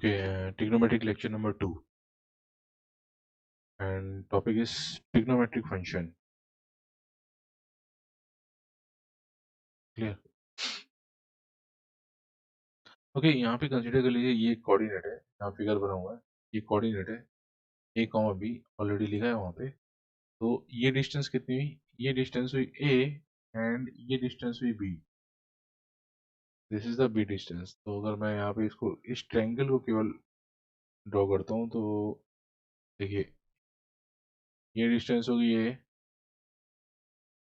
Okay, trigonometric lecture number 2, and topic is trigonometric function. Clear? Okay, यहाँ पे consider कर लीजिए, ये कोऑर्डिनेट है, यहाँ फिगर बना हुआ है, ये कोऑर्डिनेट है, ए कॉमा बी ऑलरेडी लिखा है वहाँ पे। तो ये डिस्टेंस कितनी हुई? ये डिस्टेंस हुई ए, एंड ये डिस्टेंस हुई B. This is the B distance. तो अगर मैं यहाँ पे इसको, इस ट्रायंगल को केवल ड्रॉ करता हूँ, तो देखिए, ये डिस्टेंस होगी ए,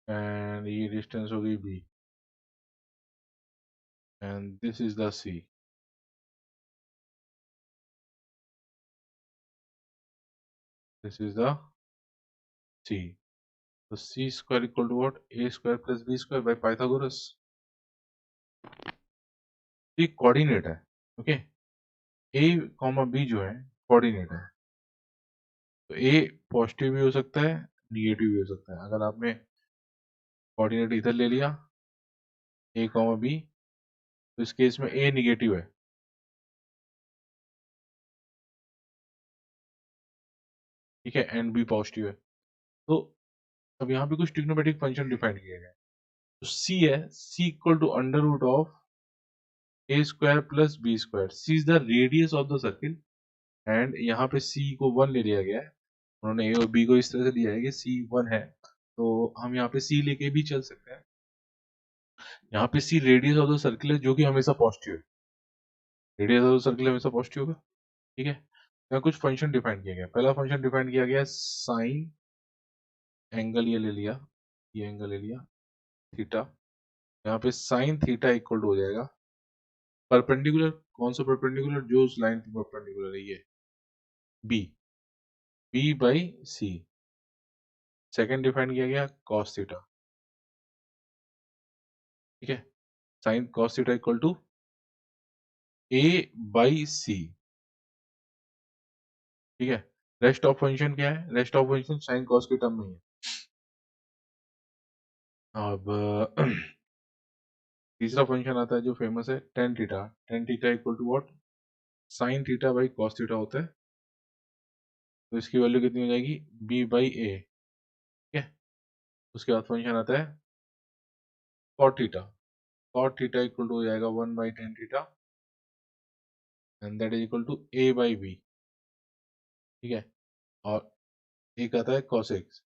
एंड ये डिस्टेंस होगी B, and this is the C. This is the C. तो C square equal to what? A square plus B square by Pythagoras. ये कोऑर्डिनेट है। ओके, ए कॉमा बी जो है coordinate है, तो ए positive भी हो सकता है, निगेटिव भी हो सकता है। अगर आपने कोऑर्डिनेट इधर ले लिया, ए कॉमा बी, तो इस केस में ए निगेटिव है, ठीक है, एंड बी पॉजिटिव है। तो अब यहाँ पे कुछ ट्रिग्नोमेट्रिक फंक्शन डिफाइन किया गया है। तो सी है, C equal to under root of A square plus B square. C is the radius of the circle, and यहाँ पे सी को 1 ले लिया गया है। उन्होंने ए और बी को इस तरह से लिया है कि सी 1 है, तो हम यहाँ पे सी लेके भी चल सकते हैं। यहाँ पे सी रेडियस ऑफ द सर्किल है, जो कि हमेशा पॉजिटिव है। रेडियस ऑफ द सर्किल हमेशा पॉजिटिव होगा, ठीक है। यहाँ कुछ फंक्शन डिफाइन किया गया। पहला फंक्शन डिफाइन किया गया साइन एंगल, ये ले लिया, ये एंगल ले लिया थीटा। यहाँ पे साइन थीटा इक्वल टू हो जाएगा परपेंडिकुलर। कौन सा परपेंडिकुलर? जो उस लाइन पे परपेंडिकुलर है, ये B, B by C. Second define किया गया कॉस थीटा, ठीक है। Sine cos theta equal to A by C, ठीक है। रेस्ट ऑफ फंक्शन क्या है? Rest of function sine cos के टर्म में ही है। अब तीसरा फंक्शन आता है जो फेमस है tan theta. Tan theta equal to what? Sine theta by cos theta होता है। तो इसकी वैल्यू कितनी हो जाएगी? बी बाई ए, ठीक है। उसके बाद फंक्शन आता है cot theta. Cot theta equal to हो जाएगा 1 by tan theta, and that is equal to A by b, ठीक है। और एक आता है cosecs.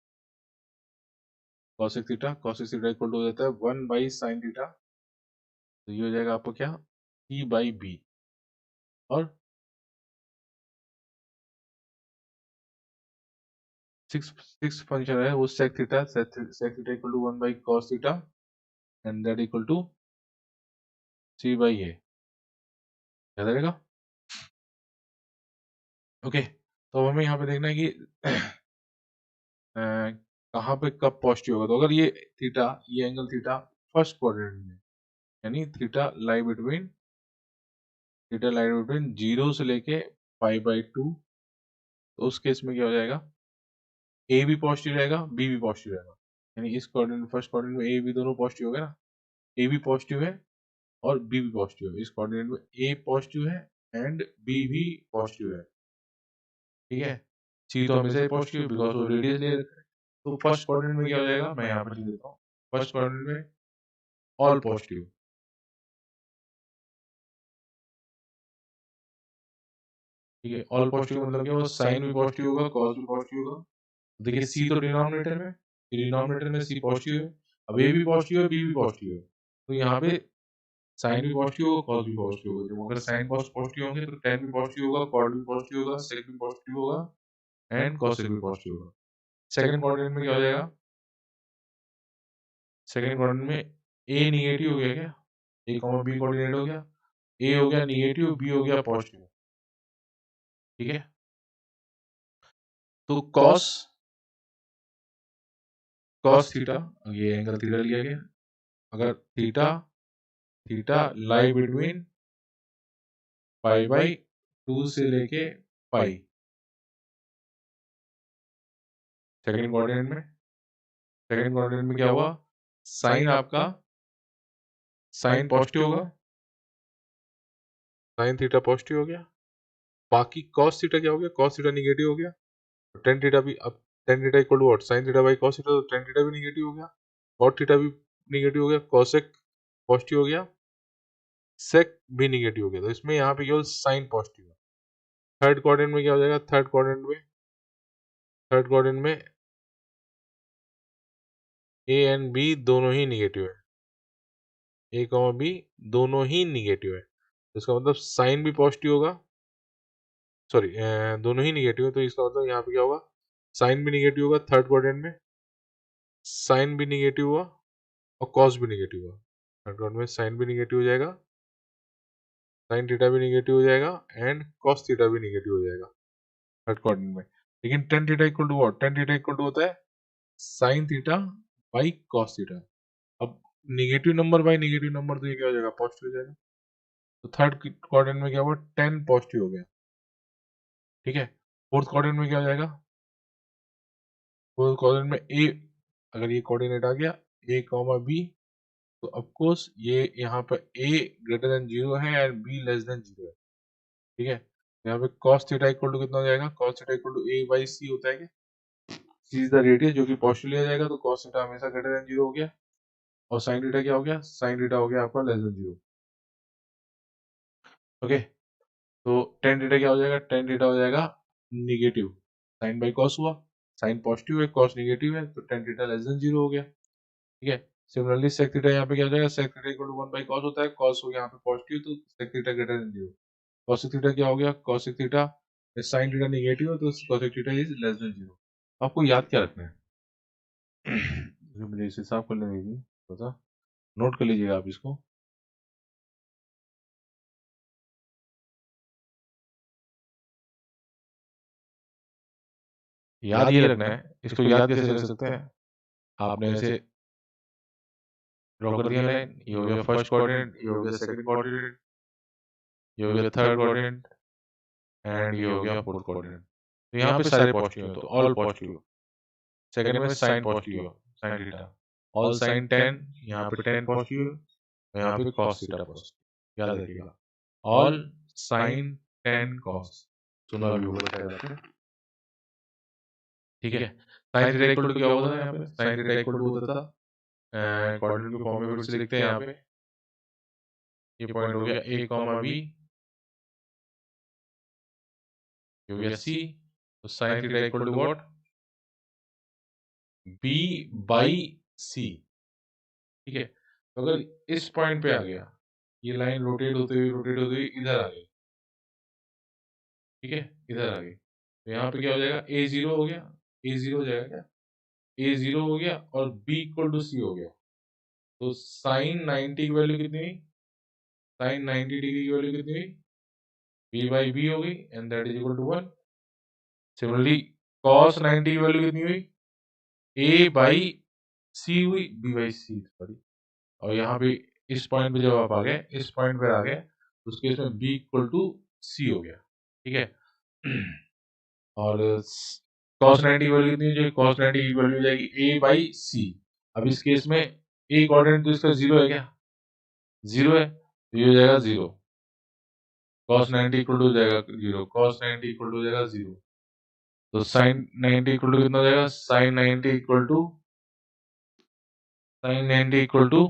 Cosec theta, cosec theta equal to हो जाता है 1 बाई साइन थीटा। तो ये हो जाएगा आपको क्या? C by B. और सिक्स फंक्शन है वो sec theta. Sec theta equal to 1 by cos theta, and that equal to C by A. याद रहेगा? ओके, तो अब हमें यहाँ पे देखना है कि कहाँ पे कब पॉजिटिव होगा। तो अगर ये थीटा, ये एंगल थीटा फर्स्ट क्वाड्रेंट में, यानी थीटा लाई बिटवीन 0 से लेके पाई बाई 2, तो उस केस में क्या हो जाएगा? ए भी पॉजिटिव रहेगा, बी भी पॉजिटिव रहेगा। यानी इस क्वाड्रेंट, फर्स्ट क्वाड्रेंट में ए बी दोनों पॉजिटिव हो गए ना। ए भी पॉजिटिव है और बी भी पॉजिटिव है। इस क्वाड्रेंट में ए पॉजिटिव है एंड बी भी पॉजिटिव है, ठीक है। सी तो हमेशा ही पॉजिटिव है बिकॉज वो रेडियस ले रखा है। तो फर्स्ट क्वाड्रेंट में क्या हो जाएगा? मैं यहाँ पर लिख देता हूँ। फर्स्ट क्वाड्रेंट में ऑल पॉजिटिव, ठीक है। ऑल पॉजिटिव मतलब क्या होगा? साइन भी पॉजिटिव होगा, कॉस भी पॉजिटिव होगा। देखिए सी तो डिनोमिनेटर में, डिनोमिनेटर में सी पॉजिटिव है। अब ए भी पॉजिटिव है, बी भी पॉजिटिव है, तो यहाँ पे साइन भी पॉजिटिव होगा, कॉस भी पॉजिटिव होगा। जब अगर साइन कॉस पॉजिटिव होंगे तो टेन भी पॉजिटिव होगा, कॉट भी पॉजिटिव होगा, सेक भी पॉजिटिव होगा, एंड कॉसेक भी पॉजिटिव होगा। सेकंड क्वाड्रेंट में क्या हो जाएगा? सेकंड क्वाड्रेंट में ए निगेटिव हो गया क्या? ए कॉमा बी कोऑर्डिनेट हो गया, ए हो गया निगेटिव, बी हो गया पॉजिटिव, ठीक है। तो कॉस, कॉस थीटा, ये एंगल थीटा लिया गया। अगर theta, theta lie between pi by 2 से लेके पाई, सेकंड क्वाड्रेंट में, सेकंड क्वाड्रेंट में क्या हुआ? साइन आपका, साइन पॉजिटिव होगा, साइन थीटा पॉजिटिव हो गया, बाकी cos थीटा क्या हो गया, cos थीटा निगेटिव हो गया, तो tan थीटा भी, अब tan theta equal to what, sin theta by cos theta, तो tan थीटा भी निगेटिव हो गया, cot थीटा भी निगेटिव हो गया, cosec पॉजिटिव हो गया, sec भी निगेटिव हो गया, तो इसमें यहाँ पे केवल sin पॉजिटिव है। थर्ड क्वाड्रेंट में क्या हो जाएगा, थर्ड क्वाड्रेंट में a एंड b दोनों ही निगेटिव है, a कॉमा b दोनों ही निगेटिव है, तो इसका मतलब साइन भी पॉजिटिव होगा, सॉरी दोनों ही निगेटिव है, तो इसका मतलब यहाँ पे क्या होगा, साइन भी निगेटिव होगा, थर्ड क्वाड्रेंट में साइन भी निगेटिव हुआ और कॉस भी निगेटिव हुआ, थर्ड क्वाड्रेंट में साइन भी निगेटिव हो जाएगा, साइन थीटा भी निगेटिव हो जाएगा एंड कॉस थीटा भी निगेटिव हो जाएगा थर्ड क्वाड्रेंट में। लेकिन tan theta equal to what, tan theta equal to होता है sine theta by cos theta. अब negative number by negative number, तो ये क्या हो जाएगा, पॉजिटिव हो जाएगा, तो थर्ड क्वाड्रेंट में क्या हुआ, टेन पॉजिटिव हो गया, ठीक है। फोर्थ क्वाड्रेंट में क्या हो जाएगा, फोर्थ क्वाड्रेंट में ए, अगर ये कोऑर्डिनेट आ गया ए कॉमा बी, तो ऑफकोर्स ये यहाँ पर ए ग्रेटर देन जीरो है and be less than zero है, ठीक है। यहाँ पे cos थीटा इक्वल टू कितना हो जाएगा, cos theta equal to a by C होता है क्या, सी इज द रेडियस जो कि पॉजिटिव लिया जाएगा, तो cos थीटा हमेशा ग्रेटर देन जीरो हो गया, और sin थीटा क्या हो गया, sin थीटा हो गया आपका लेस देन जीरो, ओके। तो tan थीटा क्या हो जाएगा, tan थीटा हो जाएगा निगेटिव, sin बाई cos हुआ, sin पॉजिटिव है cos निगेटिव है, तो tan theta less than zero हो गया, ठीक है। सिमिलरली sec थीटा यहाँ पे क्या हो जाएगा, sec theta equal to 1 by cos होता है, cos हो गया यहाँ पे पॉजिटिव, तो sec theta greater than zero, cosec theta क्या हो गया, cosec theta sin theta negative है, तो cosec theta is less than zero. आपको याद क्या रखना है मुझे इसे साफ कर लेने दीजिए, थोड़ा नोट कर लीजिएगा आप इसको। याद ये रखना है, इसको याद कैसे रख सकते हैं, आपने ऐसे ड्रॉ कर दिया लाइन, ये हो गया फर्स्ट क्वाड्रेंट, ये हो गया सेकंड क्वाड्रेंट, ये हो गया थर्ड क्वाड्रेंट एंड ये हो गया फोर्थ क्वाड्रेंट, तो यहाँ पे सारे पॉजिटिव हैं, तो ऑल पॉजिटिव, सेकंड में साइन पॉजिटिव है, साइन थीटा, ऑल साइन 10, यहाँ पे 10 पॉजिटिव है, यहाँ पे cos थीटा पॉजिटिव, याद रखिएगा, ऑल साइन 10 cos, सुना भी होगा शायद आपने, ठीक है। साइन थीटा इक्वल टू क्या होता था यहाँ पे, साइन थीटा इक्वल टू होता था, कोऑर्डिनेट के फॉर्म में फिर से लिखते हैं यहाँ पे, ये पॉइंट हो गया a कॉमा b, ये हो गया c, तो sine theta equal to what, b by c, ठीक है। तो अगर इस पॉइंट पे आ गया, ये लाइन रोटेट होते हुए इधर आ गई, ठीक है, इधर आ गई, तो यहाँ पे क्या हो जाएगा, a जीरो हो गया, a जीरो हो जाएगा क्या, a जीरो हो गया और b इक्वल टू c हो गया, तो साइन 90 की वैल्यू कितनी हुई, साइन 90 डिग्री की वैल्यू कितनी हुई, b बाई b हो गई and that is equal to 1। Similarly cos 90 की वैल्यू कितनी हुई, a बाई c हुई, b बाई c सॉरी, और यहाँ पे इस पॉइंट पे जब आप आ गए, इस पॉइंट पे आ गए, तो उस केस में b इक्वल टू c हो गया, ठीक है। और cos 90 की वैल्यू कितनी हो जाएगी, cos 90 की वैल्यू हो जाएगी a बाई c। अब इस केस में a कोऑर्डिनेट तो इसका जीरो है क्या, जीरो है, तो ये हो जाएगा जीरो, cos 90 इक्वल टू हो जाएगा जीरो, cos 90 इक्वल टू हो जाएगा जीरो, तो sin 90 इक्वल टू कितना हो जाएगा, sin 90 equal to, sin 90 equal to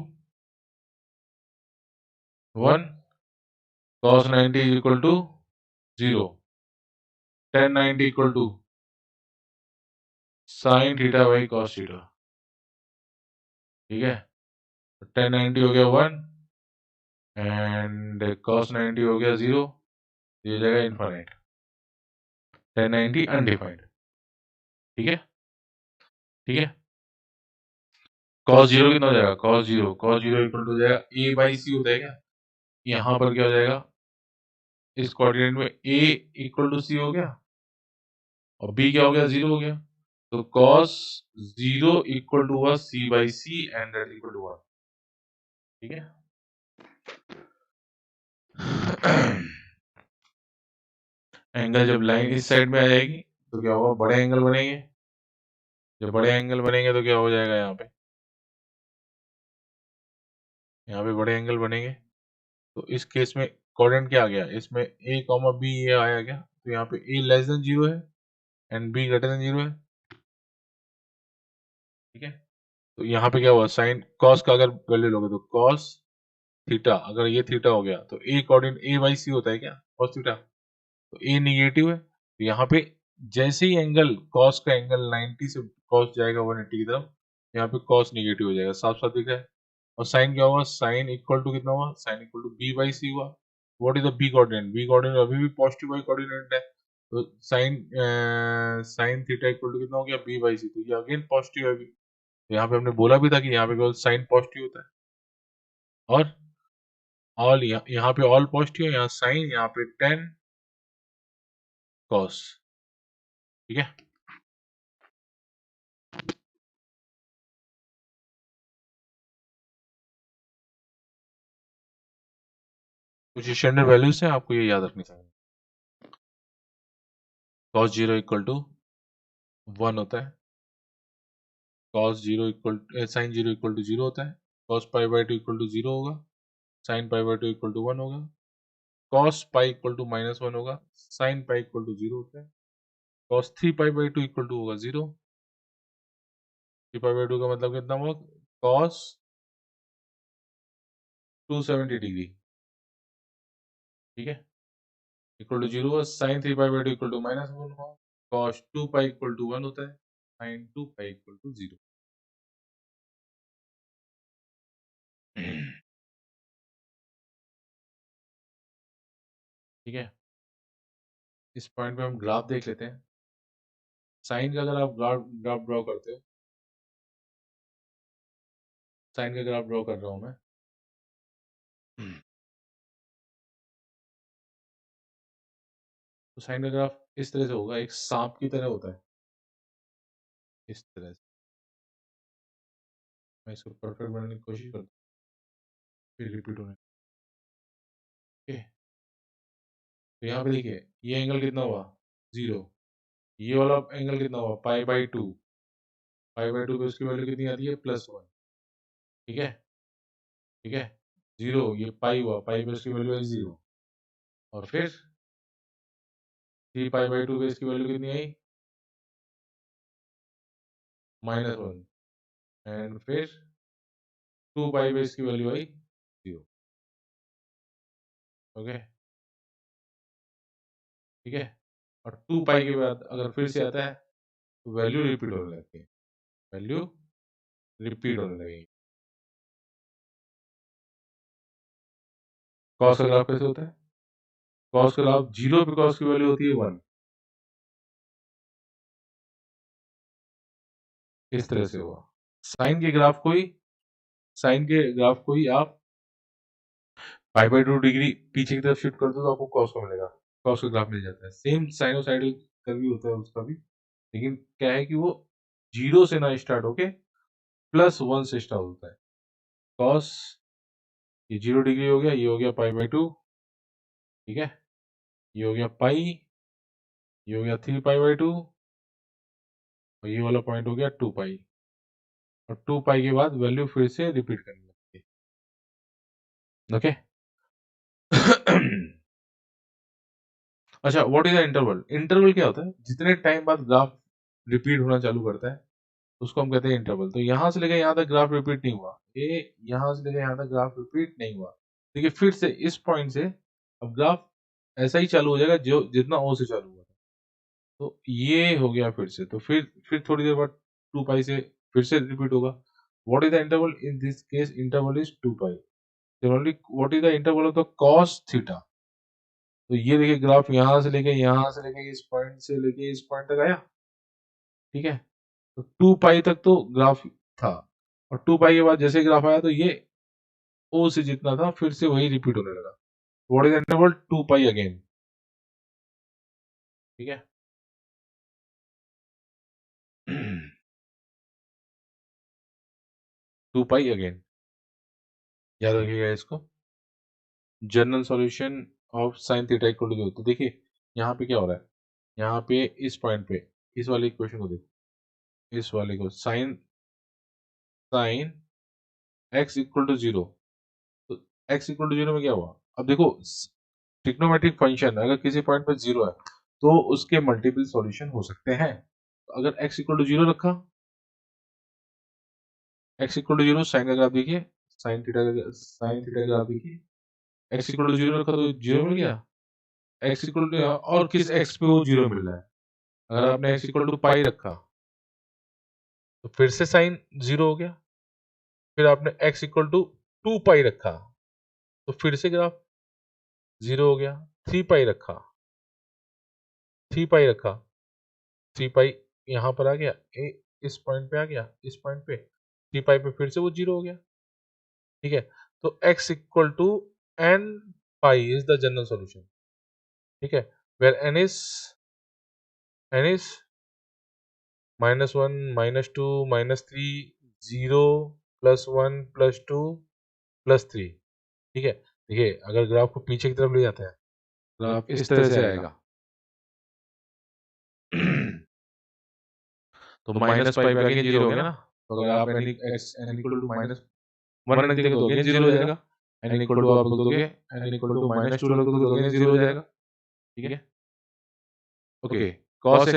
1, cos 90 equal to 0, tan 90 equal to sin theta by cos theta, ठीक है। tan 90 हो गया 1 एंड cos 90 हो गया 0, ये हो जाएगा इनफाइनाइट, tan 90 अनडिफाइंड, ठीक है, ठीक है। cos 0 कितना हो जाएगा, cos 0 इक्वल टू हो जाएगा a बाई c होता है क्या, यहाँ पर क्या हो जाएगा, इस कोऑर्डिनेट में a इक्वल टू c हो गया और b क्या हो गया, 0 हो गया, तो cos 0 इक्वल टू हुआ c by c and that equal to 1, ठीक है। एंगल जब लाइन इस साइड में आ जाएगी तो क्या होगा, बड़े एंगल बनेंगे, जब बड़े एंगल बनेंगे तो क्या हो जाएगा, यहाँ पे बड़े एंगल बनेंगे, तो इस केस में कोऑर्डिनेट क्या आ गया, इसमें a कॉमा b ये आया क्या, तो यहाँ पे a लेस देन 0 है एंड b ग्रेटर देन 0 है। ठीक है, तो यहाँ पे क्या हुआ, साइन कॉस का अगर वैल्यू लोगे तो कॉस थीटा, अगर ये थीटा हो गया तो a coordinate a by C होता है क्या, कॉस थीटा, तो a निगेटिव है, तो यहाँ पे जैसे ही एंगल कॉस का एंगल 90 से कॉस जाएगा 180 की तरफ, यहाँ पे कॉस निगेटिव हो जाएगा, साफ साफ दिख रहा है। और साइन क्या हुआ, साइन इक्वल टू कितना हुआ, sine equal to B by C हुआ। What is the B coordinate, B coordinate अभी भी पॉजिटिव बाई कोऑर्डिनेट है, तो sine sine theta equal to कितना हो गया, बी बाई सी, तो ये अगेन पॉजिटिव है अभी। तो यहाँ पे हमने बोला भी था कि यहाँ पे केवल साइन पॉजिटिव होता है, और ऑल यहाँ पे ऑल पॉजिटिव है, यहाँ साइन, यहाँ पे टेन कॉस। ठीक है, कुछ स्टैंडर्ड वैल्यूज है, आपको ये याद रखनी चाहिए। कॉस जीरो इक्वल टू 1 होता है, cos zero equal sine zero equal to 0 होता है, cos pi by two equal to 0 होगा, sine pi by two equal to 1 होगा, कॉस पाई इक्वल टू -1 होगा, साइन पाई इक्वल टू 0 होता है, cos 3 pi by two equal to होगा 0, 3 pi by to का मतलब कितना हुआ, कॉस 270 डिग्री। ठीक है, इक्वल टू 0 हुआ, sine 3 pi by two equal to -1 हुआ, कॉस 2 पाई इक्वल टू 1 होता है, साइन 2 पाई इक्वल टू 0। ठीक है, इस पॉइंट पे हम ग्राफ देख लेते हैं। साइन का अगर आप ग्राफ ग्राफ ड्रॉ करते हो, साइन का ग्राफ ड्रॉ कर रहा हूं मैं, तो साइन का ग्राफ इस तरह से होगा, एक सांप की तरह होता है, इस तरह से। मैं इसको परफेक्ट बनाने की कोशिश करता हूँ, फिर रिपीट होने। ओके, तो यहाँ पे देखिए ये एंगल कितना हुआ, 0, ये वाला एंगल कितना हुआ, पाई by to, pi by to पे उसकी वैल्यू कितनी आती है, +1। ठीक है, ठीक है, 0, ये पाई हुआ, पाई पे उसकी वैल्यू है 0, और फिर 3 पाई बाई टू पे इसकी वैल्यू कितनी आई, -1, एंड फिर 2 पाई पे इसकी वैल्यू आई 0। ओके, ठीक है, और 2 पाई के बाद अगर फिर से आता है तो वैल्यू रिपीट होने लगती है, वैल्यू रिपीट होने लगेगी। कॉस का ग्राफ कैसे होता है, कॉस का ग्राफ 0 पे कॉस की वैल्यू होती है 1, इस तरह से हुआ। साइन के ग्राफ को ही, साइन के ग्राफ को ही आप पाई बाई 2 डिग्री पीछे की तरफ शिफ्ट कर दो तो आपको कॉस का मिलेगा, कॉस का ग्राफ मिल जाता है। सेम साइनोसाइडल कर्व भी होता है उसका भी, लेकिन क्या है कि वो 0 से ना स्टार्ट होके +1 से स्टार्ट होता है। कॉस ये 0 डिग्री हो गया, ये हो गया पाई बाई 2, ठीक है, ये हो गया पाई, ये हो गया 3 पाई बाई 2, और ये वाला पॉइंट हो गया 2 पाई, और 2 पाई के बाद वैल्यू फिर से रिपीट करने लगती है। ओके, अच्छा, what is the interval, interval क्या होता है, जितने टाइम बाद ग्राफ रिपीट होना चालू करता है उसको हम कहते हैं इंटरवल। तो यहां से लेकर यहां तक ग्राफ रिपीट नहीं हुआ, ये यहां से लेकर यहां तक ग्राफ रिपीट नहीं हुआ, देखिए फिर से इस पॉइंट से अब ग्राफ ऐसा ही चालू हो जाएगा जो जितना ओ से चालू हुआ था, तो ये हो गया फिर से, तो फिर थोड़ी देर बाद 2 पाई से फिर से रिपीट होगा। What is the interval, in this case interval is 2 pi, then only what is the interval of the cos theta. तो ये देखिए ग्राफ यहाँ से लेके इस पॉइंट से लेके इस पॉइंट तक आया, ठीक है, तो 2 पाई तक तो ग्राफ था, और 2 पाई के बाद जैसे ग्राफ आया तो ये ओ से जितना था फिर से वही रिपीट होने लगा। What is the interval, 2 pi again. ठीक है, 2 पाई अगेन, याद रखिएगा इसको। General solution of sine theta equal to 0। तो देखिए यहाँ पे क्या हो रहा है, यहाँ पे इस पॉइंट पे इस वाले इक्वेशन को देखो, इस वाले को sine sine x equal to 0, तो x इक्वल टू 0 में क्या हुआ, अब देखो ट्रिग्नोमेट्रिक फंक्शन अगर किसी पॉइंट पे 0 है तो उसके मल्टीपल सॉल्यूशन हो सकते हैं। तो अगर x इक्वल टू 0 रखा, x इक्वल टू 0 साइन का ग्राफ देखिए, साइन थीटा का ग्राफ देखिए, x इक्वल टू 0 रखा तो 0 मिल गया, x इक्वल टू और किस x पे वो 0 मिल रहा है। अगर आपने x इक्वल टू पाई रखा तो फिर से साइन 0 हो गया, फिर आपने x इक्वल टू 2 पाई रखा तो फिर से ग्राफ 0 हो गया, 3 पाई रखा, 3 पाई रखा, 3 पाई यहाँ पर आ गया, इस पॉइंट पे आ गया, इस पॉइंट पे 3 पाई पे फिर से वो 0 हो गया। ठीक है, तो x equal to n pi is the general solution. ठीक है, वेयर n इज -1 -2 -3 0 +1 +2 +3। ठीक है, देखिए अगर ग्राफ को पीछे की तरफ ले जाते हैं, ग्राफ इस तरह से आएगा तो माइनस पाई पे अगेन 0 हो गया ना। तो अगर आप n इक्वल टू -1 रख देंगे तो अगेन 0 हो जाएगा, n इक्वल टू आप रख दोगे, n इक्वल टू -2 रख दोगे तो अगेन 0 हो जाएगा। ठीक है, okay, cos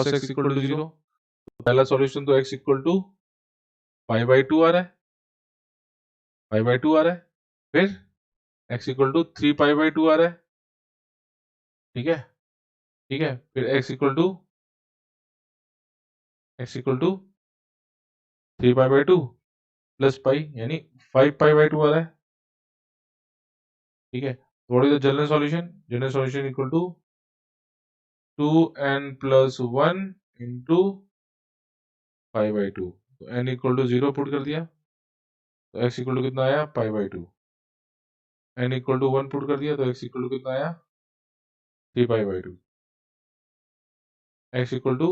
x equal to 0, पहला सॉल्यूशन तो x equal to pi by 2 आ रहा है, पाई बाई 2 आ रहा है, फिर x equal to 3 pi by 2 आ रहा है। ठीक है, ठीक है, फिर x equal to 3 pi by 2 plus pi यानी 5 पाई बाई 2 आ रहा है। ठीक है, what is the general solution? General solution equal to 2n plus 1 into 5 by 2, तो n इक्वल टू 0 पुट कर दिया तो x इक्वल टू कितना आया, pi by 2। n equal to 1 put कर दिया तो x इक्वल टू कितना आया, 3 pi by 2। x equal to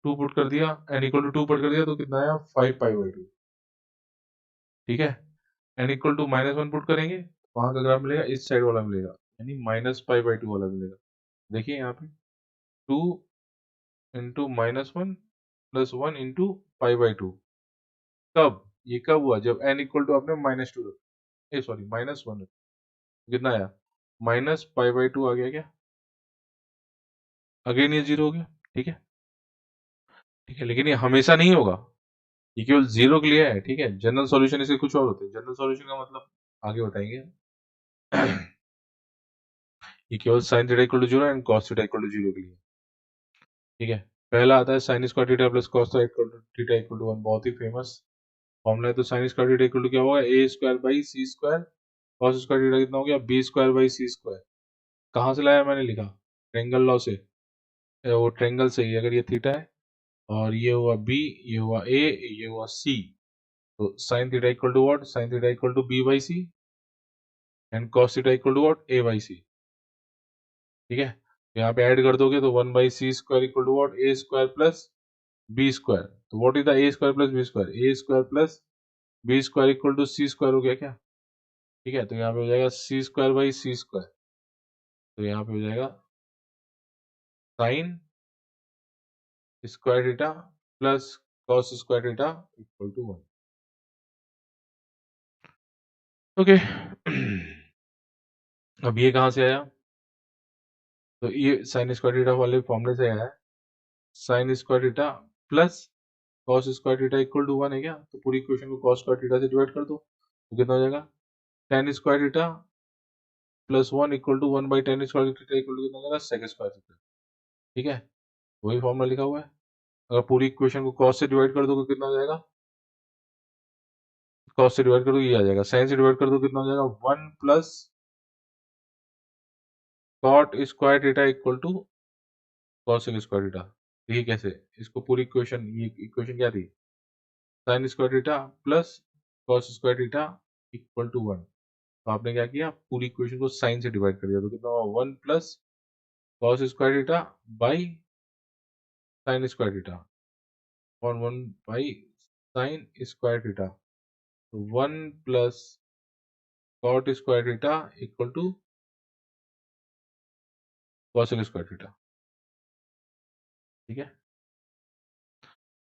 2 put कर दिया, n इक्वल टू 2 पुट कर दिया तो कितना आया, 5 पाई बाई 2। ठीक है, n इक्वल टू -1 पुट करेंगे, वहां का ग्राफ मिलेगा, इस साइड वाला मिलेगा, यानी माइनस पाई बाई 2 वाला मिलेगा। देखिए यहाँ पे 2 into -1 plus 1 into pi by 2। कब, ये कब हुआ, जब n इक्वल टू आपने -2 रखा, सॉरी -1 रखा, कितना आया, माइनस पाई बाई 2 आ गया क्या, अगेन ये 0 हो गया। ठीक है, ठीक है, लेकिन ये हमेशा नहीं होगा, ये केवल 0 के लिए है। ठीक है, जनरल सॉल्यूशन इसके कुछ और होते हैं, जनरल सॉल्यूशन का मतलब आगे बताएंगे। ये केवल sine theta equal to 0 and cos theta equal to 0 के लिए। ठीक है, पहला आता है sine square theta plus cos theta equal to 1, बहुत ही फेमस फॉर्मूला है। तो sine square theta equal to क्या होगा, A square by C square, cos square theta कितना हो गया, B square by C square. कहाँ से लाया मैंने लिखा, ट्रेंगल लॉ से, वो ट्रेंगल से ही, अगर ये थीटा है और ये हुआ बी, ये हुआ ए, ये हुआ सी, तो sine theta equal to what, sine theta equal to B by C and cos theta equal to what, A by C. ठीक है, यहाँ पे ऐड कर दोगे तो 1 by C square equal to what, A square plus B square. तो what is the A square plus B square, A square plus B square equal to C square हो गया क्या। ठीक है, तो यहाँ पे हो जाएगा c square by C square, तो यहाँ पे हो जाएगा sine square theta plus cos square theta equal to 1। Okay, अब ये कहाँ से आया, तो ये साइन स्क्वायर थीटा वाले फॉर्मूले से आया है, sine square theta plus cos square theta equal to 1 है क्या, तो पूरी इक्वेशन को कॉस स्क्वायर थीटा से डिवाइड कर दो तो कितना हो जाएगा, tan square theta plus 1 equal to 1 by tan square theta equal to कितना हो जाएगा, सेक स्क्वायर थीटा। ठीक है, वही फॉर्मूला लिखा हुआ है, अगर पूरी इक्वेशन को कॉस से डिवाइड कर दो तो कितना हो जाएगा, कॉस से डिवाइड कर दो ये आ जाएगा, साइन से डिवाइड कर दो कितना हो जाएगा, 1 plus cot square theta equal to cos square theta. देखिए कैसे, इसको पूरी इक्वेशन, ये इक्वेशन क्या थी, sine square theta plus cos square theta equal to 1, तो आपने क्या किया, पूरी इक्वेशन को साइन से डिवाइड कर दिया तो कितना हुआ, 1 plus cos square theta by sine square theta और 1 बाई साइन स्क्वायर थीटा, तो 1 plus cot square theta equal to cos square theta. ठीक है,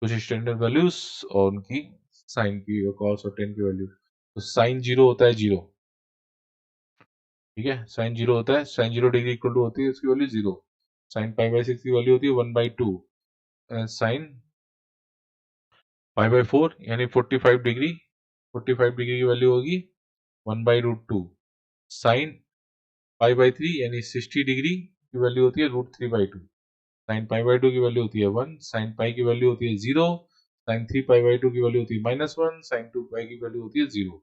कुछ स्टैंडर्ड वैल्यूज और उनकी साइन की और कॉस और टेन की वैल्यू, तो साइन 0 होता है 0। ठीक है, साइन 0 होता है, साइन 0 डिग्री इक्वल टू होती है उसकी वैल्यू 0। साइन पाई बाई 6 की वैल्यू होती है 1/2 साइन पाई बाई 4 यानी 45 डिग्री, 45 डिग्री की वैल्यू होगी 1/√2। साइन पाई बाई 3 यानी 60 डिग्री की वैल्यू होती है √3/2। साइन पाई बाई 2 की वैल्यू होती है 1, साइन पाई की वैल्यू होती है 0, साइन 3 पाई बाई 2 की वैल्यू होती है -1, साइन 2 पाई की वैल्यू होती है 0।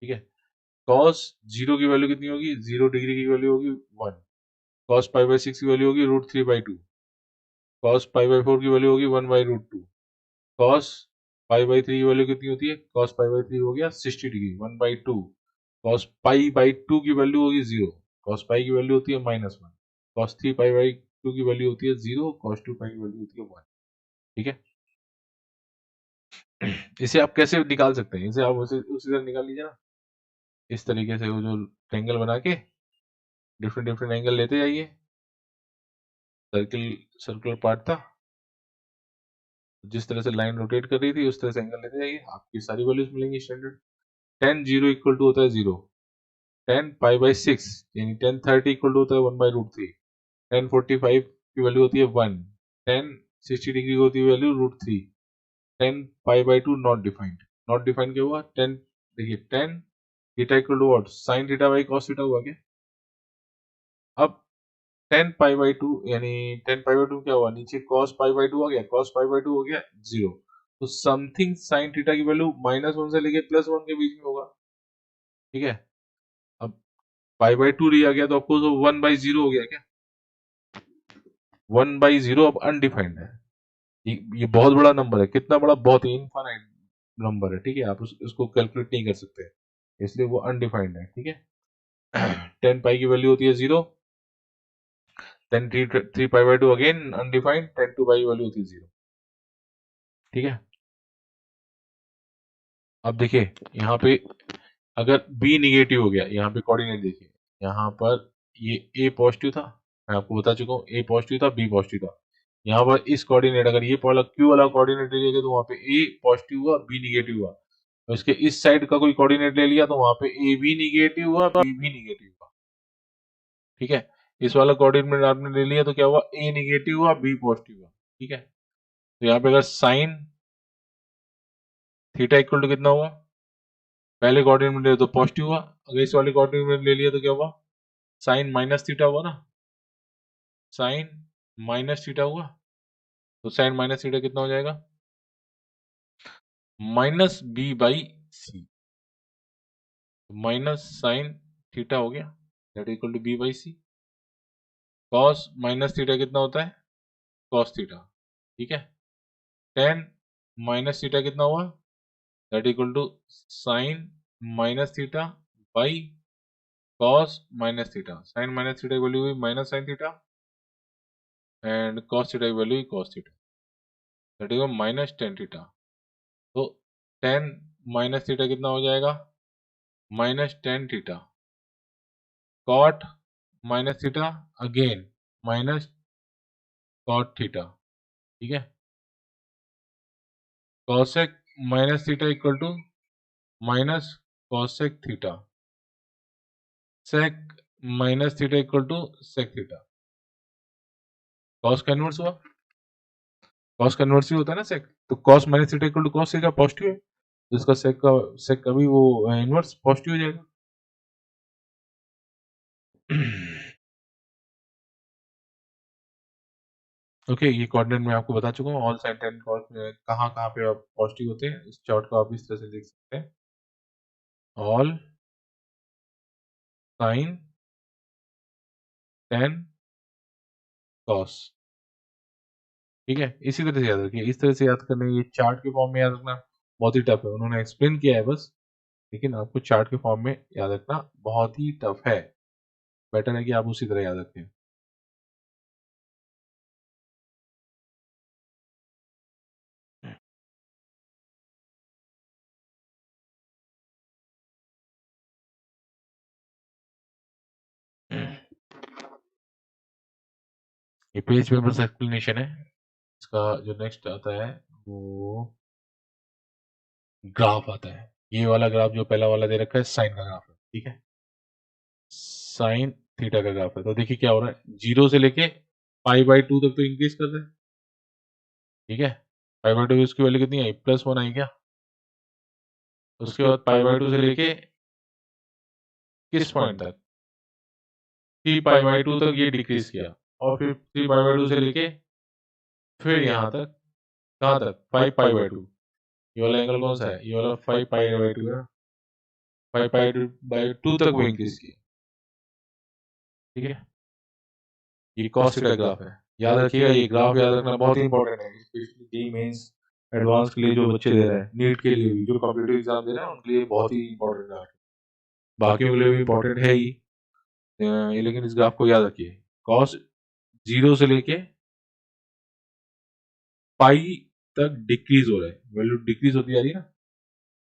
ठीक है। कॉस 0 की वैल्यू कितनी होगी? 0 डिग्री की वैल्यू होगी 1। कॉस पाई बाई 6 की वैल्यू होगी √3/2। कॉस पाई बाई 4 की वैल्यू होगी 1/√2। कॉस पाई बाई 3 की वैल्यू कितनी होती है? कॉस पाई बाई 3 हो गया 60 डिग्री 1/2। कॉस पाई बाई 2 की वैल्यू होगी 0। कॉस पाई की वैल्यू होती है -1। कॉस 3 पाई बाई 2 की वैल्यू होती है 0। कॉस 2 पाई की वैल्यू होती है 1। ठीक है। इसे आप कैसे निकाल सकते हैं? इसे आप उसी तरह निकाल लीजिए ना, इस तरीके से वो जो ट्रायंगल बना के डिफरेंट डिफरेंट एंगल लेते जाइए। सर्कुलर पार्ट था, जिस तरह से लाइन रोटेट कर रही थी उस तरह से एंगल लेते जाइए, आपकी सारी वैल्यूज मिलेंगी स्टैंडर्ड। tan 0 इक्वल टू होता है 0। tan पाई बाई 6 यानी tan 30 इक्वल टू होता है 1/√3। tan 45 की वैल्यू होती है 1। tan 60 डिग्री की होती है value √3। tan pi by 2 not defined. Not defined क्या हुआ? tan, देखिए tan theta equal to what? sin theta by cos theta हुआ क्या? अब tan पाई बाई 2 यानी tan पाई बाई 2 क्या हुआ? नीचे cos पाई बाई 2 आ गया, cos पाई बाई 2 हो गया 0। तो समथिंग sin थीटा की वैल्यू -1 से लेके +1 के बीच में होगा। ठीक है। अब पाई बाई 2 आ गया तो आपको 1/0 हो गया क्या? 1/0 अब अनडिफाइंड है। ये बहुत बड़ा नंबर है। कितना बड़ा? बहुत ही इनफाइनाइट नंबर है। ठीक है। आप उसको कैलकुलेट नहीं कर सकते, इसलिए वो अनडिफाइंड है। ठीक है। tan पाई की वैल्यू होती है 0। tan 3 pi by 2 again undefined, tan 2 पाई की वैल्यू होती है 0। ठीक है। अब देखिए यहाँ पे अगर b निगेटिव हो गया, यहाँ पे कोऑर्डिनेट देखिए, यहाँ पर ये a पॉजिटिव था, मैं आपको बता चुका हूँ a पॉजिटिव था, b पॉजिटिव था। यहाँ पर इस कोऑर्डिनेट, अगर ये वाला q वाला कोऑर्डिनेट ले लिया तो वहाँ पे a पॉजिटिव हुआ, b निगेटिव हुआ। तो इसके इस साइड का कोई कोऑर्डिनेट ले लिया तो वहाँ पे a भी निगेटिव हुआ, b भी निगेटिव हुआ। ठीक है। इस वाला कोऑर्डिनेट आपने ले लिया तो क्या हुआ? a निगेटिव हुआ, b पॉजिटिव हुआ। ठीक है। तो यहाँ पे अगर साइन थीटा इक्वल टू कितना हुआ? पहले कोऑर्डिनेट में ले तो पॉजिटिव हुआ, अगर इस वाले कोऑर्डिनेट में ले लिया तो क्या हुआ? साइन माइनस थीटा हुआ ना, साइन माइनस थीटा हुआ। तो साइन माइनस थीटा कितना हो जाएगा? -b/c। माइनस साइन थीटा हो गया, that equal to b/c। Cos minus theta कितना होता है? Cos theta. ठीक है। tan माइनस थीटा कितना हुआ? That equal to sine minus theta by cos minus theta. Sine minus theta की वैल्यू हुई minus sine theta and cos theta की वैल्यू हुई cos theta, that equal minus tan theta. तो tan minus theta कितना हो जाएगा? -tan theta. Cot minus theta again minus cot theta. ठीक है। Cosec minus theta equal to minus cosec theta. Sec minus theta equal to sec theta. Cos का inverse हुआ, cos का inverse ही होता है ना सेक। तो cos minus theta equal to cos theta positive है, जिसका सेक का भी वो इनवर्स पॉजिटिव हो जाएगा। ओके, ये कोऑर्डिनेट मैं आपको बता चुका हूँ। ऑल साइन टेन कॉस कहाँ कहाँ पे आप पॉजिटिव होते हैं, इस चार्ट को आप इस तरह से देख सकते हैं। All sine tan cos. ठीक है। इसी तरह से याद रखिए, इस तरह से याद करने, ये चार्ट के फॉर्म में याद रखना बहुत ही टफ है। उन्होंने एक्सप्लेन किया है बस, लेकिन आपको चार्ट के फॉर्म में याद रखना बहुत ही टफ है। बेटर है कि आप उसी तरह याद रखें। ये पेज पेपर एक्सप्लेनेशन है। इसका जो नेक्स्ट आता है वो ग्राफ आता है। ये वाला ग्राफ जो पहला वाला दे रखा है साइन का ग्राफ है। ठीक है। साइन थीटा का ग्राफ है। तो देखिए क्या हो रहा है, 0 से लेके पाई बाई 2 तक तो इंक्रीज कर दे, ठीक है। पाई बाई 2 इसकी वैल्यू कितनी आई, +1 आई क्या। उसके बाद पाई बाई 2 से लेके किस पॉइंट तक, 3 पाई बाई 2 तक ये डिक्रीज किया, और फिर 3 पाई बाई 2 से लेके फिर यहाँ तक, कहाँ तक, 5 पाई बाई 2। ये वाला एंगल कौन सा है, ये वाला 5 पाई बाई 2 है, 5 पाई बाई 2 तक वो इंक्रीज किया, ठीक है। ये कॉस थीटा ग्राफ है, याद रखिएगा, ये ग्राफ याद रखना बहुत ही इंपॉर्टेंट है, स्पेशली जेईई मेंस एडवांस के लिए जो बच्चे दे रहे हैं, नीट के लिए भी, जो कॉम्पिटिटिव एग्जाम दे रहे हैं उनके लिए बहुत ही इंपॉर्टेंट है, बाकियों के लिए भी इंपॉर्टेंट है ही, लेकिन इस ग्राफ को याद रखिए, कॉस 0 से लेके पाई तक डिक्रीज हो रहा है, वैल्यू डिक्रीज होती जा रही है ना,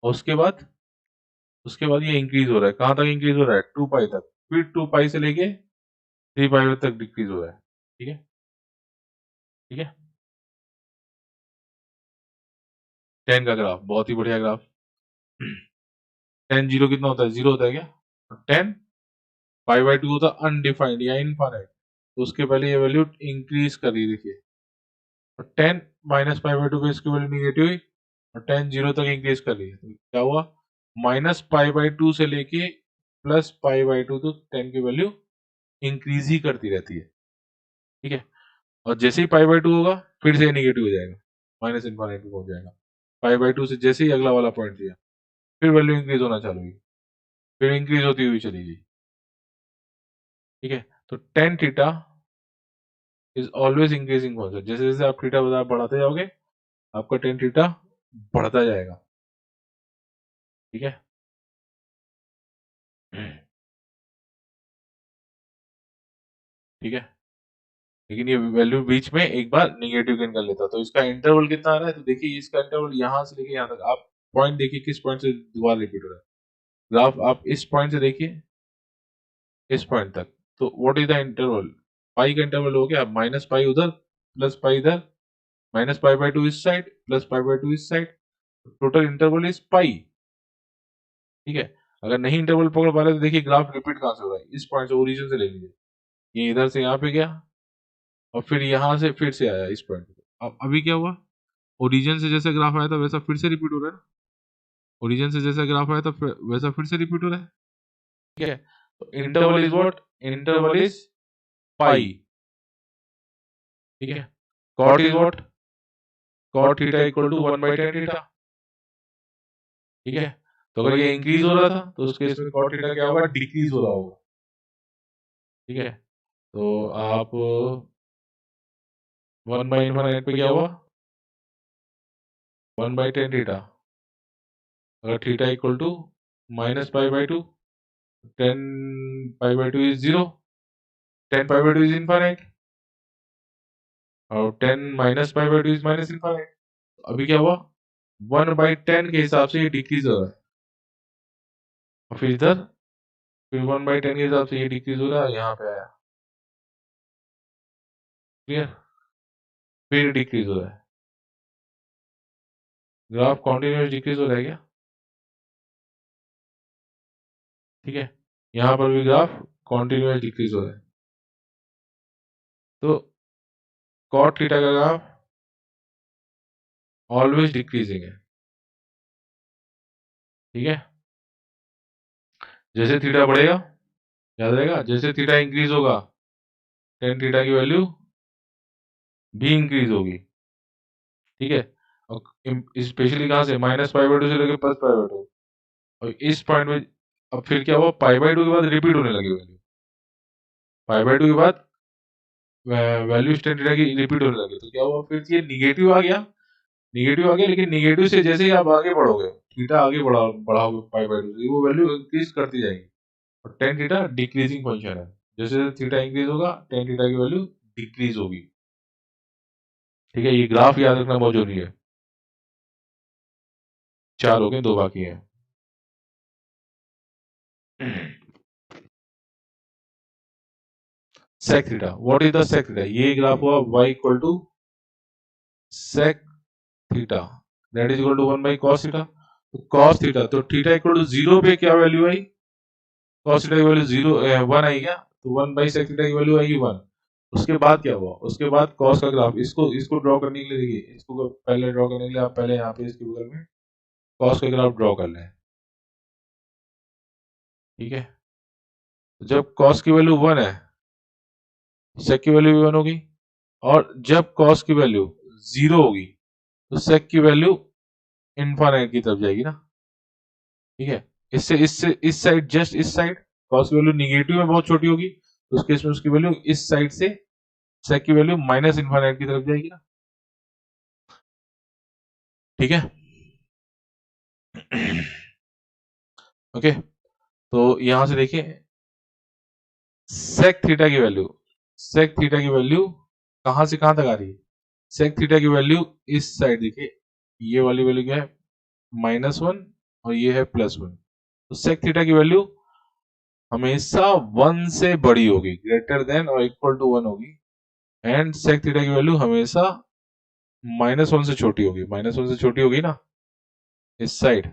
और उसके बाद ये इंक्रीज हो रहा है, कहाँ तक इंक्रीज हो रहा है, 2 पाई तक, फिर 2 पाई से लेके 3 पाई तक डिक्रीज हो रहा है, ठीक है, ठीक है। 10 का ग्राफ बहुत ही बढ़िया ग्राफ, 10 0 कितना होता है, 0 होता है क्या, 10 पाई बाई 2 होता है अनडिफाइंड या इनफाइनाइट, तो उसके पहले ये वैल्यू इंक्रीज कर रही है, देखिए, और 10 माइनस पाई बाई 2 पे इसकी वैल्यू निगेटिव हुई, और 10 0 तक इंक्रीज कर रही है, तो क्या हुआ, माइनस पाई बाई 2 से लेके प्लस पाई बाई 2 तो 10 की वैल्यू इंक्रीज ही करती रहती है, ठीक है। और जैसे ही पाई बाई 2 होगा फिर से निगेटिव हो जाएगा, माइनस इनफाइनाइट पे पहुंच जाएगा, पाई बाई 2 से जैसे ही अगला वाला पॉइंट दिया फिर वैल्यू इंक्रीज होना चालू हुई, फिर इंक्रीज होती हुई चली गई, ठीक है। तो tan theta is always increasing concept, जैसे जैसे आप थीटा बढ़ाते जाओगे आपका टेन थीटा बढ़ता जाएगा, ठीक है। ठीक है, लेकिन ये वैल्यू बीच में एक बार निगेटिव गेन कर लेता, तो इसका इंटरवल कितना आ रहा है, तो देखिए इसका इंटरवल यहाँ से लेके यहाँ तक, आप पॉइंट देखिए किस पॉइंट से दोबारा रिपीट हो रहा है, ग्राफ आप इस पॉइंट से देखिए इस पॉइंट तक, तो व्हाट इज द इंटरवल, पाई का इंटरवल हो गया, माइनस पाई उधर प्लस पाई इधर, माइनस पाई बाई 2 इस साइड प्लस पाई बाई 2 इस side, total interval is pi, ठीक है। अगर नहीं इंटरवल पकड़ पा रहे तो देखिए ग्राफ रिपीट कहां से हो रहा है, इस पॉइंट से ओरिजिन से ले लीजिए, ये इधर से यहाँ पे गया और फिर यहाँ से फिर से आया इस पॉइंट पे, अब अभी क्या हुआ, ओरिजिन से जैसे ग्राफ आया था वैसा फिर से रिपीट हो रहा है ना, ओरिजिन से जैसा ग्राफ आया था वैसा फिर से रिपीट हो रहा है, ठीक है। तो interval is what, interval is pi, ठीक है। Cot is what, cot theta equal to 1/10 theta, ठीक है। तो अगर ये इंक्रीज हो रहा था तो उस केस में कॉट थीटा क्या होगा, डिक्रीज हो रहा होगा, ठीक है। तो आप 1/8 पे क्या हुआ, 1/10 थीटा, अगर theta equal to minus pi by 2, 10 pi by 2 is 0, 10 pi by 2 is infinite, और 10 minus pi by 2 is minus infinite, अभी क्या हुआ, 1/10 के हिसाब से ये डिक्रीज हो रहा है, और फिर इधर फिर 1/10 के हिसाब से ये डिक्रीज हो रहा है, यहाँ पे आया, क्लियर, फिर डिक्रीज हो रहा है, ग्राफ कॉन्टिन्यूस डिक्रीज हो रहा है क्या, ठीक है। यहाँ पर भी ग्राफ कॉन्टिन्यूस डिक्रीज हो रहा है, तो कॉट थीटा का ग्राफ ऑलवेज डिक्रीजिंग है, ठीक है। जैसे थीटा बढ़ेगा, याद रहेगा, जैसे थीटा इंक्रीज होगा टेन थीटा की वैल्यू भी इंक्रीज होगी, ठीक है। और स्पेशली कहां से, माइनस पाई बाई 2 से लेकर प्लस पाई बाई 2, और इस पॉइंट में अब फिर क्या हुआ, पाई बाई 2 के बाद रिपीट होने लगी वैल्यू, पाई बाई 2 के बाद वैल्यू टेन थीटा की रिपीट होने लगी, तो क्या हुआ, फिर ये निगेटिव आ गया, निगेटिव आ गया, लेकिन निगेटिव से जैसे ही आप आगे बढ़ोगे, थीटा आगे बढ़ाओगे पाई बाई 2 से, वो वैल्यू इंक्रीज करती जाएगी, और टेन थीटा डिक्रीजिंग फंक्शन है, जैसे थीटा इंक्रीज होगा टेन थीटा की वैल्यू डिक्रीज होगी, ठीक है। ये ग्राफ याद रखना बहुत जरूरी है, 4 हो गए, 2 बाकी है। sec theta, what is the sec theta, ये ग्राफ हुआ y equal to sec theta, that is equal to 1 by cos theta, तो cos थीटा, तो थीटा इक्वल टू 0 पे क्या वैल्यू आई, cos थीटा की वैल्यू 0 1 आई क्या, तो 1 बाई sec थीटा की वैल्यू आएगी 1, उसके बाद क्या हुआ, उसके बाद कॉस का ग्राफ, इसको इसको ड्रॉ करने के लिए देखिए, इसको पहले ड्रॉ करने के लिए आप पहले यहाँ पे इसके बगल में कॉस का ग्राफ ड्रॉ कर लें। ठीक है, जब कॉस की वैल्यू 1 है, सेक की वैल्यू भी 1 होगी, और जब कॉस की वैल्यू 0 होगी तो सेक की वैल्यू इनफाइनाइट की तरफ जाएगी ना। ठीक है, इससे इससे इस साइड, जस्ट इस साइड कॉस की वैल्यू निगेटिव में बहुत छोटी होगी, तो उस केस में उसकी वैल्यू इस साइड से सेक की वैल्यू माइनस इनफाइनाइट की तरफ जाएगी ना। ठीक है। ओके, तो यहां से देखिए सेक थीटा की वैल्यू, सेक थीटा की वैल्यू कहां से कहां तक आ रही है, सेक थीटा की वैल्यू इस साइड देखिए, ये वाली वैल्यू क्या है, -1, और ये है +1, तो सेक थीटा की वैल्यू हमेशा 1 से बड़ी होगी, ग्रेटर देन और इक्वल टू 1 होगी, एंड सेक थीटा की वैल्यू हमेशा -1 से छोटी होगी, -1 से छोटी होगी ना इस साइड,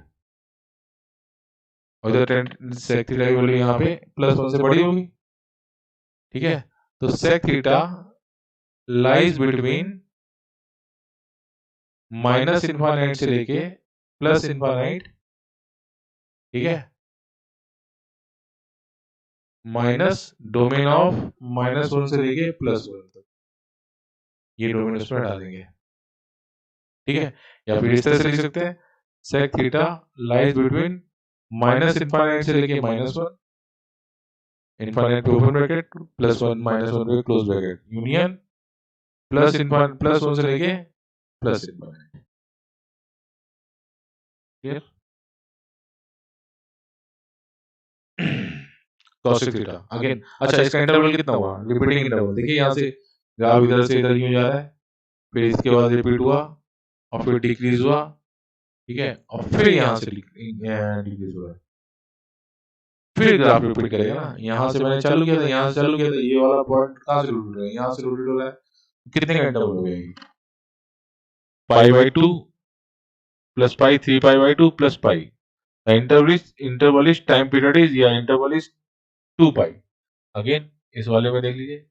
और इधर सेक थीटा की वैल्यू यहाँ पे +1 से बड़ी होगी। ठीक है, तो sec theta lies between minus infinite से लेके प्लस इनफाइनाइट, ठीक है, माइनस डोमेन ऑफ -1 से लेके +1 तक, ये डोमेन उसमें हटा देंगे। ठीक है, या फिर इस तरह से लिख सकते हैं, sec theta lies between minus infinite से लेके -1, इनफाइनाइट पे ओपन ब्रैकेट, +1 -1 पे क्लोज ब्रैकेट, यूनियन +1 से लेके plus infinite. Clear? Cosec theta again, अच्छा इसका इंटरवल कितना हुआ, रिपीटिंग इंटरवल देखिए, यहाँ से ग्राफ इधर से इधर क्यों जा रहा है, फिर इसके बाद रिपीट हुआ, और फिर डिक्रीज हुआ, ठीक है, और फिर यहाँ से डिक्रीज हुआ, फिर ग्राफ रिपीट करेगा ना, यहाँ से मैंने चालू किया था, यहाँ से चालू किया था, ये वाला पॉइंट कहाँ से रोटेट हो रहा है, यहाँ से रोटेट हो रहा है, कितने का इंटरवल हो गया ये, π/2 + π, 3π/2 + π, interval is time period is, या interval is 2π। अगेन इस वाले में देख लीजिए,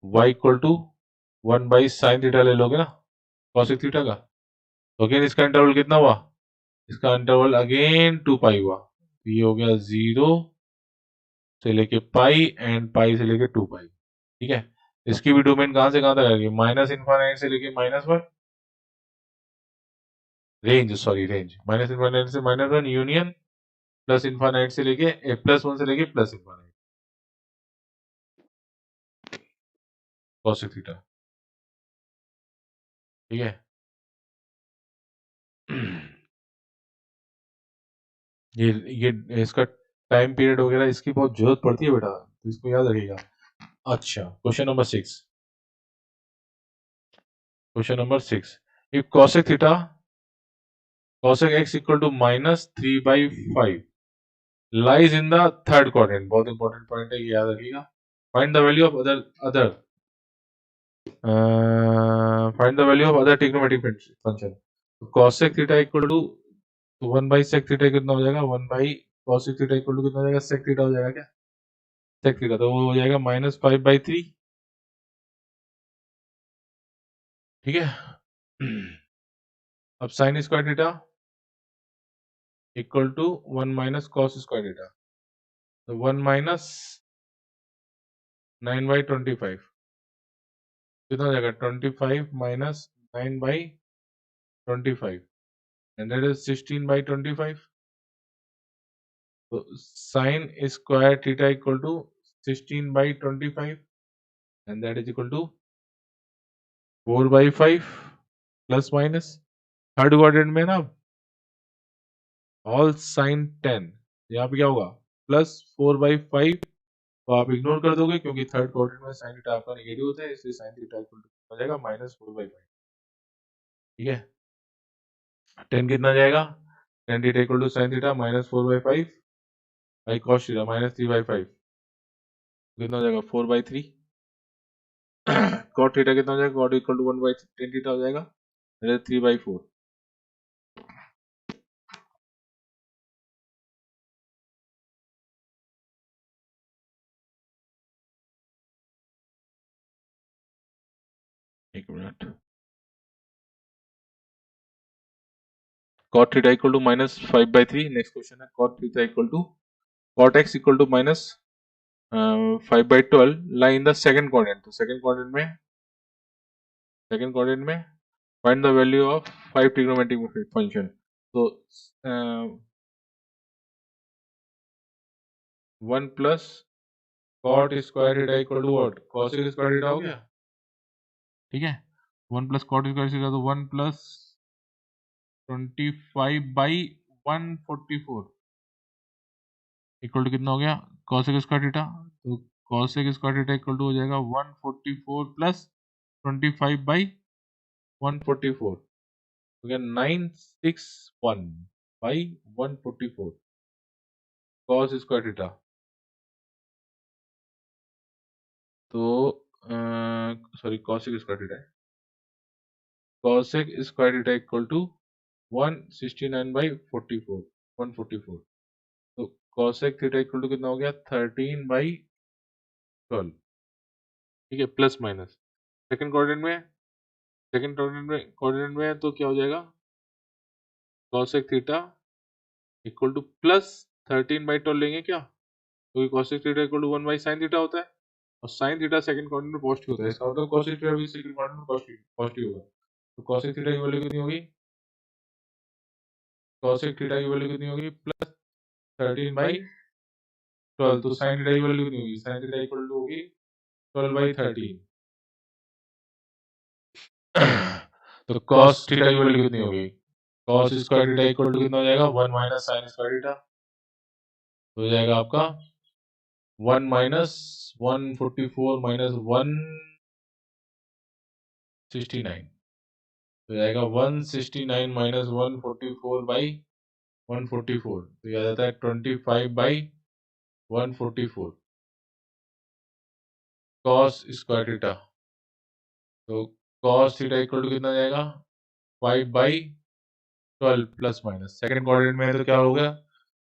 y equal to 1/sin theta ले लोगे ना cosec थीटा का, तो अगेन इसका इंटरवल कितना हुआ, इसका इंटरवल अगेन 2π हुआ, तो ये हो गया 0 से लेके पाई एंड पाई से लेके 2π। ठीक है, इसकी भी डोमेन कहां से कहां तक आएगी, माइनस इनफाइनाइट से लेके -1, range sorry range, minus infinite से -1, यूनियन प्लस इनफाइनाइट से लेके +1 से लेके प्लस इनफाइनाइट, cosec थीटा। ठीक है, ये इसका टाइम पीरियड वगैरह इसकी बहुत जरूरत पड़ती है बेटा, तो इसको याद रखिएगा। अच्छा, question number 6, question number 6, if cosec theta cosec x equal to -3/5 lies in the third quadrant, बहुत इंपॉर्टेंट पॉइंट है, ये याद रखिएगा। Find the value of other find the value of other trigonometric function, cosec theta equal to 1/sec theta कितना हो जाएगा, 1/cosec theta equal to कितना हो जाएगा, sec थीटा हो जाएगा क्या, sec थीटा, तो वो हो जाएगा -5/3। ठीक है, अब sin square theta equal to 1 - cos square theta, तो 1 - 9/25 कितना हो जाएगा, 25 - 9/25, एंड दैट इज 16/25, तो sin square theta equal to 16/25, and that is equal to 4/5 plus minus, third quadrant में ना ऑल sin 10, यहाँ पे क्या होगा +4/5, तो आप इग्नोर कर दोगे क्योंकि थर्ड क्वाड्रेंट में sin थीटा आपका नेगेटिव होता है, इसलिए sin थीटा इक्वल टू हो जाएगा -4/5। ठीक है, 10 कितना जाएगा, tan theta equal to sin theta -4/5 by cos theta -3/5, कितना हो जाएगा 4/3, cot थीटा कितना हो जाएगा, cot equal to 1/tan theta हो जाएगा, 3/4। एक minute, cot theta equal to minus 5/3। Next question है cot theta equal to cot x equal to minus 5/12 lie in the second quadrant. तो सेकंड क्वाड्रेंट में find the value of 5 trigonometric function. तो 1 plus cot square theta equal to what, cosec square theta हो गया, ठीक है। 1 plus cot square theta, तो 1 plus 25/144 equal to कितना हो गया, cosec स्क्वायर थीटा। तो cosec square theta equal to हो जाएगा 144 प्लस 25/144, हो गया 961/144 cos स्क्वायर थीटा। तो सॉरी cosec स्क्वायर थीटा है, cosec square theta equal to 169/44 144। तो cosec थीटा इक्वल टू कितना हो गया, 13/12, ठीक है, प्लस माइनस। सेकंड क्वाड्रेंट में है, तो क्या हो जाएगा, cosec theta equal to plus 13/12 लेंगे क्या, क्योंकि cosec theta equal to 1/sin theta होता है, और sin थीटा सेकंड क्वाड्रेंट में पॉजिटिव होता है, इसका मतलब cosec थीटा भी सेकंड क्वाड्रेंट में पॉजिटिव होगा। तो cosec थीटा की वैल्यू कितनी होगी, cosec थीटा की वैल्यू कितनी होगी, प्लस 13/12। तो sin थीटा की वैल्यू कितनी होगी, sin थीटा इक्वल टू होगी 12/13। तो cos थीटा की वैल्यू कितनी होगी, cos square theta equal to कितना हो जाएगा, 1 माइनस sin स्क्वायर थीटा, तो हो जाएगा आपका 1 माइनस 144 माइनस 169, तो जाएगा 169 माइनस 144/144, तो यह आ जाता है 25/144 cos स्क्वायर थीटा। तो cos थीटा इक्वल टू कितना जाएगा, 5/12 प्लस माइनस। सेकंड क्वाड्रेंट में है तो क्या होगा,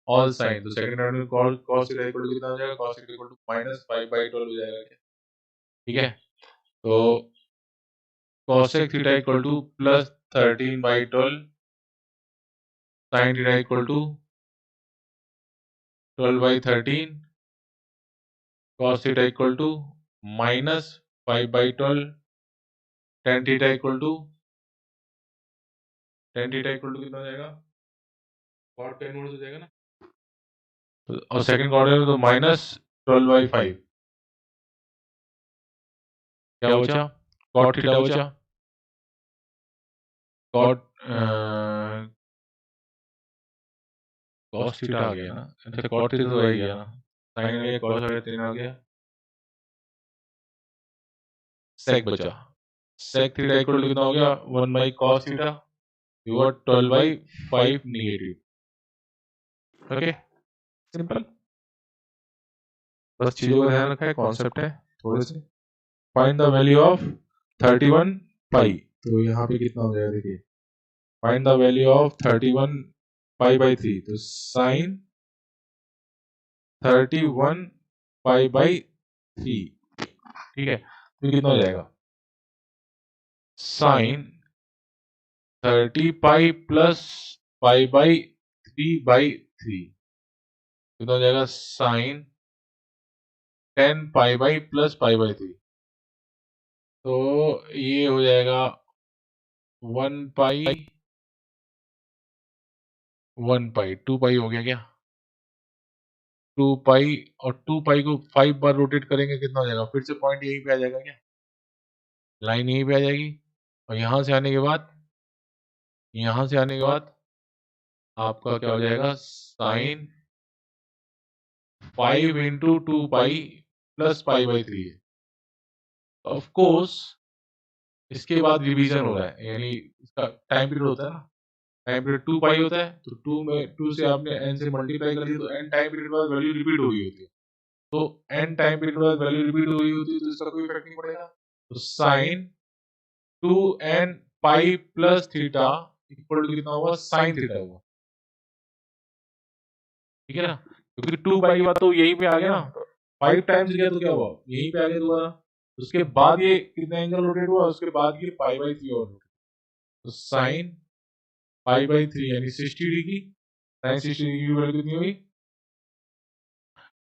ऑल साइन। तो सेकंड क्वाड्रेंट में cos थीटा इक्वल टू कितना हो जाएगा, cos theta equal to minus 5/12 हो जाएगा, ठीक है। तो cosec theta equal to plus 13/12, sin theta equal to 12/13, cos theta equal to minus 5/12, tan theta equal to कितना हो जाएगा, cot tan इनवर्स हो जाएगा ना। और सेकंड क्वाड्रेंट में तो माइनस 12/5, क्या बचा, cot थीटा बचा, cot cos थीटा आ गया ना, अच्छा cot थीटा तो आ ही गया ना, sin आ गया, cos आ गया, tan आ गया, sec बचा। sec थीटा इक्वल टू कितना हो गया, 1/cos theta, you got 12/5 negative. Okay, simple, बस चीजों का ध्यान रखा है, कॉन्सेप्ट है थोड़े से। फाइंड द वैल्यू ऑफ 31 पाई, तो यहाँ पे कितना हो जाएगा देखिए, फाइंड द वैल्यू ऑफ 31 पाई/3, तो साइन 31 पाई/3, ठीक है, तो कितना हो जाएगा, साइन 30 पाई प्लस पाई/3/3, कितना हो जाएगा, साइन 10 पाई प्लस पाई/3। तो ये हो जाएगा 1 पाई 1 पाई, 2 पाई हो गया क्या, 2 पाई, और 2 पाई को 5 बार रोटेट करेंगे कितना हो जाएगा, फिर से पॉइंट यहीं पे आ जाएगा क्या, लाइन यहीं पे आ जाएगी। और यहाँ से आने के बाद आपका क्या हो जाएगा, साइन 5 इंटू 2 पाई प्लस पाई/3 है। ऑफ कोर्स इसके बाद रिवीजन हो रहा है, यानी इसका टाइम पीरियड होता है ना, टाइम पीरियड 2 पाई होता है, तो 2 से आपने n से मल्टीप्लाई कर दिया, तो n टाइम पीरियड बाद वैल्यू रिपीट हो गई होती है। तो n टाइम पीरियड बाद वैल्यू रिपीट हो गई होती है, तो इसका कोई इफेक्ट नहीं पड़ेगा। तो sine 2n pi plus theta equal to कितना हुआ, साइन थीटा हुआ, ठीक है ना, क्योंकि 2 पाई की बात तो यहीं पे आ गया ना, 5 टाइम्स गया तो क्या हुआ, यहीं पे आ गया दोबारा, उसके बाद ये कितना एंगल रोटेट हुआ, उसके बाद ये पाई बाई 3 और तो साइन पाई बाई 3 यानी 60 डिग्री, साइन 60 डिग्री की वैल्यू कितनी हुई,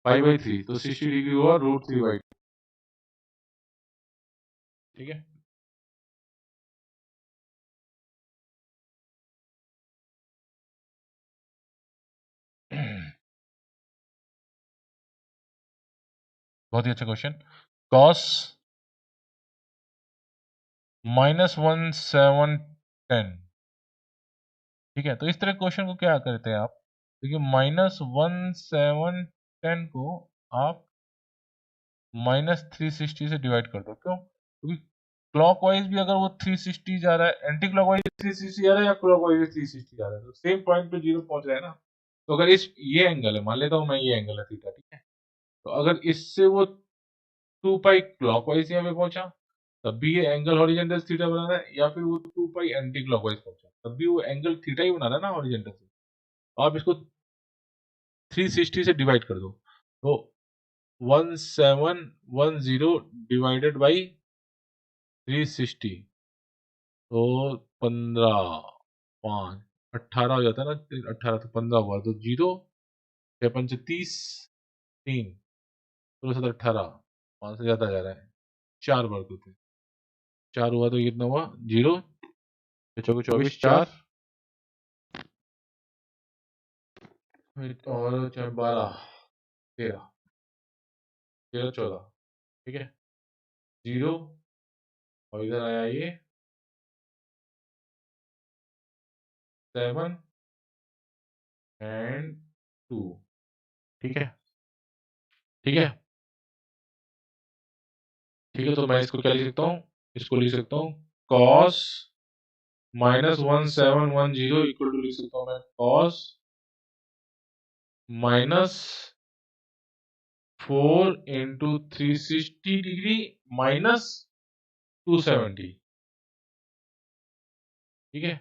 पाई बाई 3, तो 60 डिग्री हुआ √3/2। ठीक है, बहुत ही अच्छा क्वेश्चन। कॉस -1710, ठीक है, तो इस तरह क्वेश्चन को क्या करते हैं आप, देखिए -1710 को आप -360 से डिवाइड कर दो, क्यों, क्योंकि क्लॉकवाइज भी अगर वो 360 जा रहा है, एंटी क्लॉकवाइज 360 जा रहा है या क्लॉकवाइज 360 जा रहा है, तो सेम पॉइंट पे जीरो पहुंच रहा है ना। तो अगर इस ये एंगल है, मान लेता हूँ मैं ये एंगल है थीटा, ठीक है, तो अगर इससे वो 2 पाई क्लॉकवाइज यहाँ पे पहुंचा, तब भी ये एंगल हॉरिजॉन्टल थीटा बना रहा है, या फिर वो 2 पाई एंटी क्लॉकवाइज पहुंचा, तब भी वो एंगल थीटा ही बना रहा है ना हॉरिजॉन्टल से। आप इसको 360 से डिवाइड कर दो, तो 1710 डिवाइडेड बाई 360, तो 15 5 18 हो जाता है ना, 18 तो 15 हुआ, तो 0 6 5 30 3 16 17 18, 5 से ज्यादा जा रहा है, 4 बार होते, 4 हुआ तो ये कितना हुआ 0, 6 24 4 और 12 13 13 14, ठीक है, 0 और इधर आया ये 7 एंड 2, ठीक है, ठीक है, ठीक है, तो मैं इसको क्या लिख सकता हूँ, इसको लिख सकता हूँ cos -1710 इक्वल टू लिख सकता हूँ मैं cos -4 इंटू 360 डिग्री माइनस 270, ठीक है,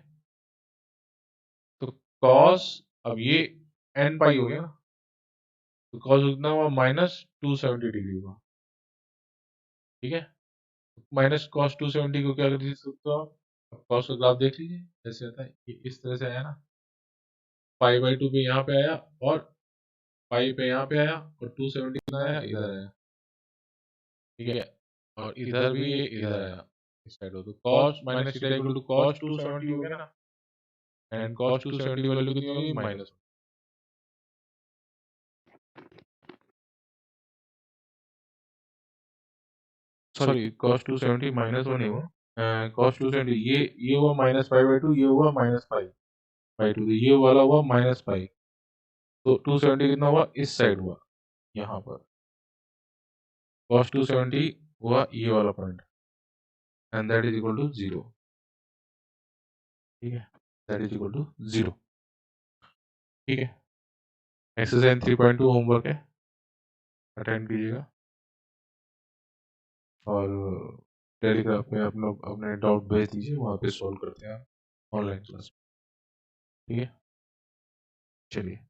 तो cos, अब ये n पाई हो गया ना, तो cos कितना हुआ -270 डिग्री हुआ, ठीक है, -cos 270 को क्या लिख सकते हो आप, cos का ग्राफ देख लीजिए कैसे आता है, ये इस तरह से आया ना, पाई बाई 2 पे यहाँ पे आया, और पाई पे यहाँ पे आया, और 270 कितना आया, इधर आया, ठीक है, और इधर भी ये इधर आया, इस साइड हो, तो cos minus theta equal to cos 270 हो गया ना, एंड cos 270 की वैल्यू कितनी होगी माइनस, सॉरी cos 270 -1 ही हुआ, cos 270 ये हुआ -π/2, ये हुआ -π/2, तो ये वाला हुआ -π, तो 270 कितना हुआ इस साइड हुआ, यहाँ पर cos 270 हुआ ये वाला point, and that is equal to 0, ठीक है, दैट इज इक्वल टू 0, ठीक है, एक्सरसाइज 3.2 होमवर्क है, अटेंड कीजिएगा, और टेलीग्राफ पे आप लोग अपने डाउट भेज दीजिए, वहाँ पे सॉल्व करते हैं ऑनलाइन क्लास, ठीक है, चलिए।